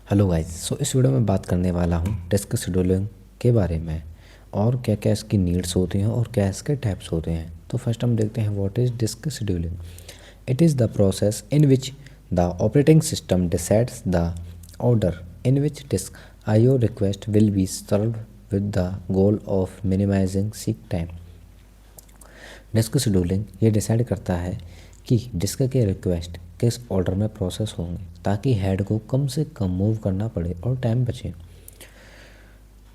Hello guys. इस video में बात करने वाला हूँ डिस्क शेड्यूलिंग के बारे में और क्या क्या इसकी नीड्स होती हैं और क्या इसके टाइप्स होते हैं। तो फर्स्ट हम देखते हैं what is disk scheduling. It is the process in which the operating system decides the order in which disk IO request will be served with the goal of minimising seek time. Disk scheduling ये decide करता है कि disc के request किस order में process होंगे ताकि head को कम से कम मूव करना पड़े और टाइम बचे।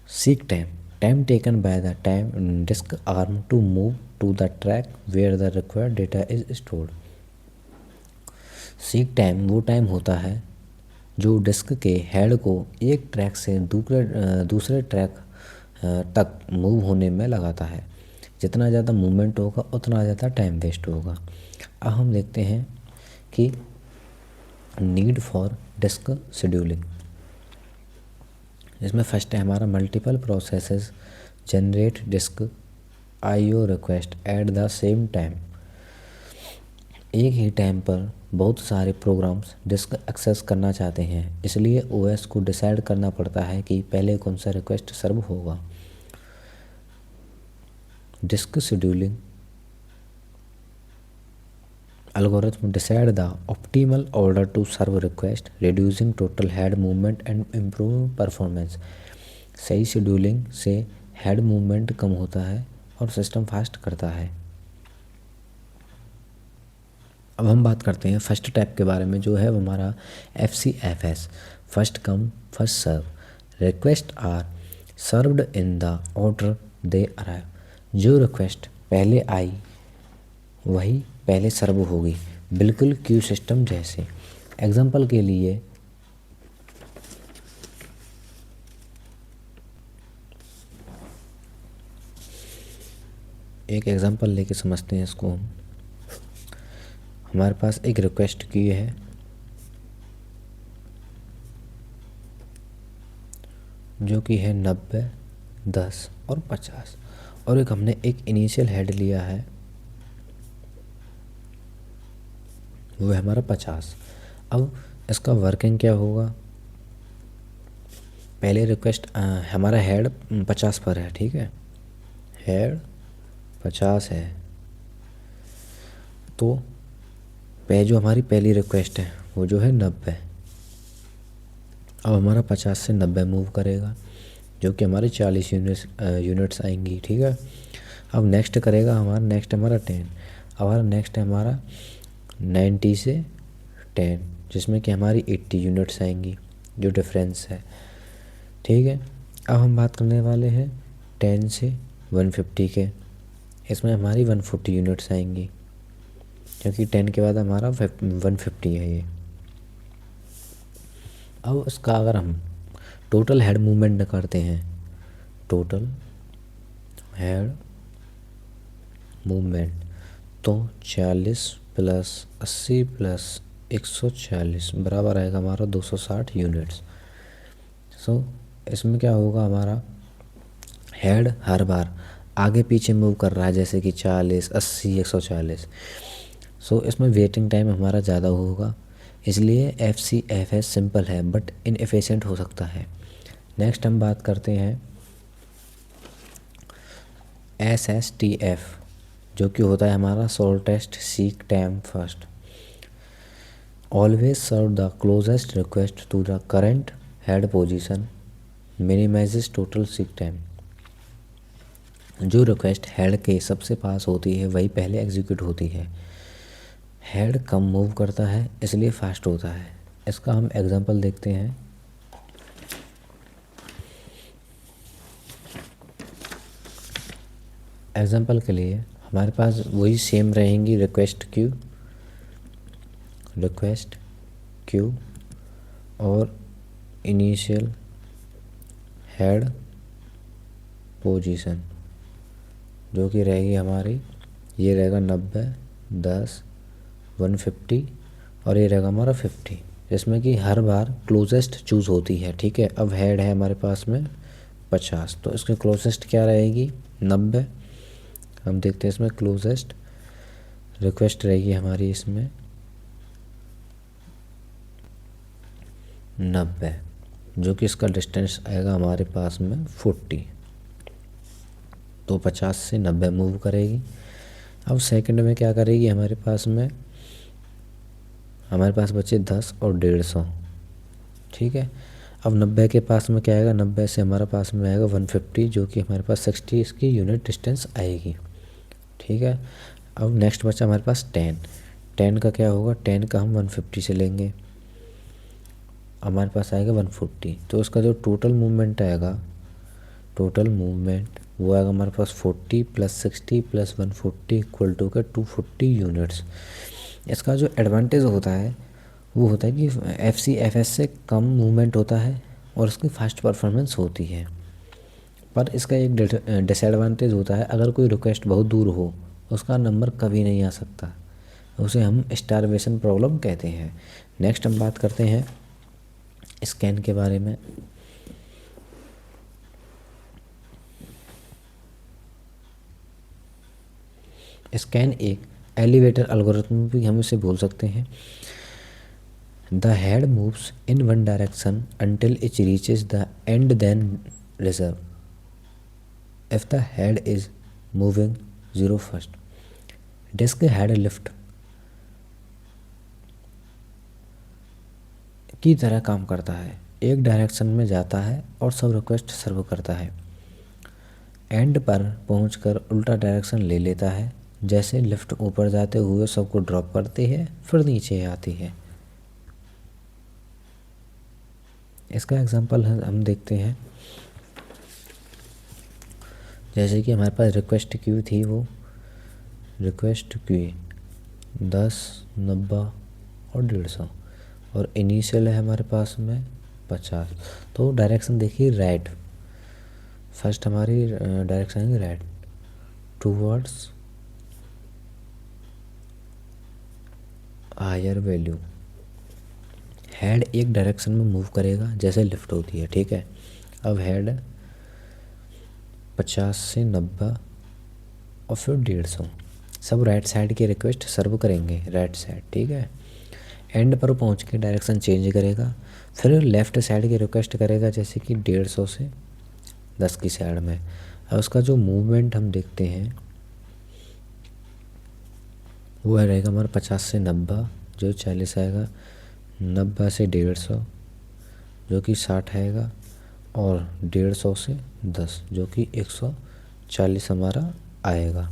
Seek time, time taken by the time disk arm to move to the track where the required data is stored. Seek time वो टाइम होता है जो डिस्क के हेड को एक ट्रैक से दूसरे ट्रैक तक मूव होने में लगाता है। जितना ज़्यादा मूवमेंट होगा उतना ज़्यादा टाइम वेस्ट होगा। अब हम देखते हैं कि नीड फॉर डिस्क शेड्यूलिंग। इसमें फर्स्ट है हमारा multiple processes generate disk IO request at the same time. एक ही टाइम पर बहुत सारे प्रोग्राम्स डिस्क एक्सेस करना चाहते हैं, इसलिए ओएस को डिसाइड करना पड़ता है कि पहले कौन सा रिक्वेस्ट सर्व होगा। Disk scheduling algorithm decide the optimal order to serve request, reducing total head movement and improving performance। सही शेड्यूलिंग से हेड मूवमेंट कम होता है और सिस्टम फास्ट करता है। अब हम बात करते हैं फर्स्ट टाइप के बारे में, जो है हमारा FCFS, first come first serve. Request are served in the order they arrive. जो रिक्वेस्ट पहले आई वही पहले सर्व होगी, बिल्कुल क्यू सिस्टम जैसे। एग्जाम्पल के लिए एक एग्जाम्पल लेके समझते हैं इसको हम। हमारे पास एक रिक्वेस्ट क्यू है जो कि है 90, 10 और 50, और एक हमने एक इनिशियल हेड लिया है वो है हमारा 50। अब इसका वर्किंग क्या होगा, पहले रिक्वेस्ट हमारा हेड 50 पर है, ठीक है, हेड 50 है, तो जो हमारी पहली रिक्वेस्ट है वो जो है 90। अब हमारा 50 से 90 मूव करेगा जो कि हमारे 40 यूनिट्स आएंगी, ठीक है। अब नेक्स्ट करेगा हमारा 10। हमारा नेक्स्ट है हमारा 90 से 10, जिसमें कि हमारी 80 यूनिट्स आएंगी, जो डिफरेंस है, ठीक है। अब हम बात करने वाले हैं 10 से 150 के। इसमें हमारी 140 यूनिट्स आएंगी क्योंकि 10 के बाद हमारा 150 है ये। अब इसका अगर हम टोटल हेड मूवमेंट करते हैं, टोटल हेड मूवमेंट, तो 40 प्लस 80 प्लस 140 बराबर आएगा हमारा 260 यूनिट्स। इसमें क्या होगा, हमारा हेड हर बार आगे पीछे मूव कर रहा है, जैसे कि 40, 80, 140। इसमें वेटिंग टाइम हमारा ज़्यादा होगा, इसलिए FCFS सिंपल है बट इनएफिशिएंट हो सकता है। नेक्स्ट हम बात करते हैं SSTF, जो कि होता है हमारा shortest seek time first. Always serve the closest request to the current head position, minimises total seek time. जो रिक्वेस्ट हेड के सबसे पास होती है वही पहले एग्जीक्यूट होती है। हेड कम मूव करता है इसलिए फास्ट होता है। इसका हम एग्जांपल देखते हैं। एग्जांपल के लिए हमारे पास वही सेम रहेंगी रिक्वेस्ट क्यू और इनिशियल हेड पोजीशन, जो कि रहेगी हमारी, ये रहेगा 90, 10, 150 और ये रहेगा हमारा 50, जिसमें कि हर बार क्लोजेस्ट चूज़ होती है, ठीक है। अब हेड है हमारे पास में 50, तो इसके क्लोजेस्ट क्या रहेगी, 90। हम देखते हैं इसमें क्लोजेस्ट रिक्वेस्ट रहेगी हमारी इसमें 90। जो कि इसका डिस्टेंस आएगा हमारे पास में 40। तो 50 से 90 मूव करेगी। अब सेकंड में क्या करेगी, हमारे पास बचे 10 और 150, ठीक है। अब 90 के पास में क्या आएगा, 90 से हमारे पास में आएगा 150, जो कि हमारे पास 60 इसकी यूनिट डिस्टेंस आएगी, ठीक है। अब नेक्स्ट बचा हमारे पास 10 का क्या होगा, 10 का हम 150 से लेंगे, हमारे पास आएगा 140। तो उसका जो टोटल मूवमेंट वो आएगा हमारे पास 40 + 60 + 140 = 240 यूनिट्स। इसका जो एडवांटेज होता है वो होता है कि FC FS से कम मूवमेंट होता है और उसकी फास्ट परफॉर्मेंस होती है। पर इसका एक डिसएडवांटेज होता है, अगर कोई रिक्वेस्ट बहुत दूर हो उसका नंबर कभी नहीं आ सकता, उसे हम स्टारवेशन प्रॉब्लम कहते हैं। नेक्स्ट हम बात करते हैं स्कैन के बारे में। स्कैन एक एलिवेटर एल्गोरिथम भी हम इसे बोल सकते हैं। The head moves in one direction until it reaches the end, then reserve. If the head is moving 0 first, disk head lift की तरह काम करता है, एक डायरेक्शन में जाता है और सब रिक्वेस्ट सर्व करता है। एंड पर पहुंचकर उल्टा डायरेक्शन ले लेता है, जैसे लिफ्ट ऊपर जाते हुए सबको ड्रॉप करती है फिर नीचे आती है। इसका एग्जांपल हम देखते हैं, जैसे कि हमारे पास रिक्वेस्ट क्यू थी, वो रिक्वेस्ट क्यू 10, 90 और 150 और इनिशियल है हमारे पास में 50। तो डायरेक्शन देखिए राइट, फर्स्ट हमारी डायरेक्शन है right towards higher value. Head एक डायरेक्शन में मूव करेगा जैसे लिफ्ट होती है, ठीक है। अब हेड 50 से 90 और फिर 150 सब राइट साइड की रिक्वेस्ट सर्व करेंगे, राइट साइड, ठीक है। एंड पर पहुंच के डायरेक्शन चेंज करेगा, फिर लेफ़्ट साइड की रिक्वेस्ट करेगा, जैसे कि 150 से 10 की साइड में। अब उसका जो मूवमेंट हम देखते हैं वो रहेगा हमारा 50 से 90 जो 40 आएगा, 90 से 150 जो कि 60 आएगा, और 150 से 10 जो कि 140 हमारा आएगा।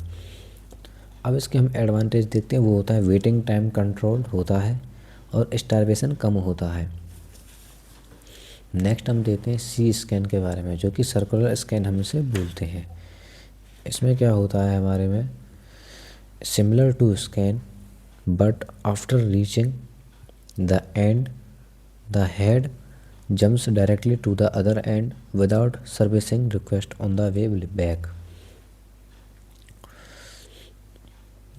अब इसके हम एडवांटेज देखते हैं, वो होता है वेटिंग टाइम कंट्रोल होता है और स्टारवेशन कम होता है। नेक्स्ट हम देखते हैं सी स्कैन के बारे में, जो कि सर्कुलर स्कैन हम इसे बोलते हैं। इसमें क्या होता है हमारे में, similar to scan but after reaching the end the head jumps directly to the other end without servicing request on the way back।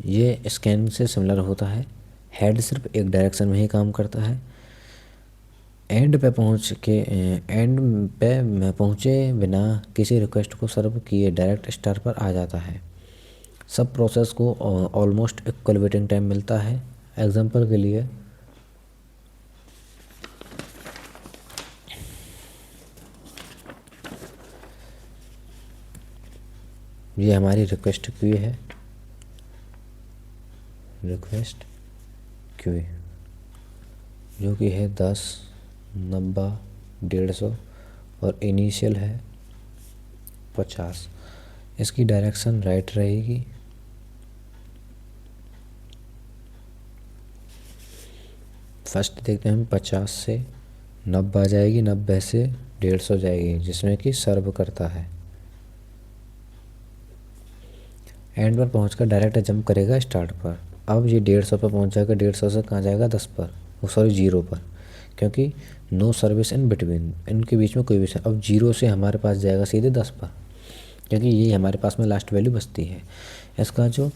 ये स्कैन से सिमिलर होता है, हेड सिर्फ एक डायरेक्शन में ही काम करता है, एंड पे पहुँचे बिना किसी रिक्वेस्ट को सर्व किए डायरेक्ट स्टार पर आ जाता है। सब प्रोसेस को ऑलमोस्ट इक्वल वेटिंग टाइम मिलता है। एग्जांपल के लिए ये हमारी रिक्वेस्ट क्यू है, रिक्वेस्ट क्यू जो कि है 10, 90, 150 और इनिशियल है 50। इसकी डायरेक्शन राइट रहेगी। फर्स्ट देखते हैं हम 50 से 90 आ जाएगी, 90 से 150 जाएगी, जिसमें कि सर्व करता है। एंड पर पहुंचकर डायरेक्ट जंप करेगा स्टार्ट पर। अब ये 150 पर पहुंच जाएगा, 150 से कहाँ जाएगा 10 पर, वो सॉरी 0 पर, क्योंकि नो सर्विस इन बिटवीन, इनके बीच में कोई भी। अब 0 से हमारे पास जाएगा सीधे 10 पर, क्योंकि ये हमारे पास में लास्ट वैल्यू बचती है। इसका जो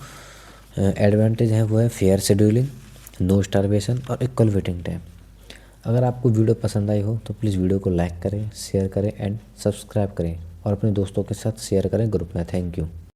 एडवांटेज है वो है फेयर शेड्यूलिंग, नो स्टारवेशन और इक्वल वेटिंग टाइम। अगर आपको वीडियो पसंद आई हो तो प्लीज़ वीडियो को लाइक करें, शेयर करें एंड सब्सक्राइब करें और अपने दोस्तों के साथ शेयर करें ग्रुप में। Thank you.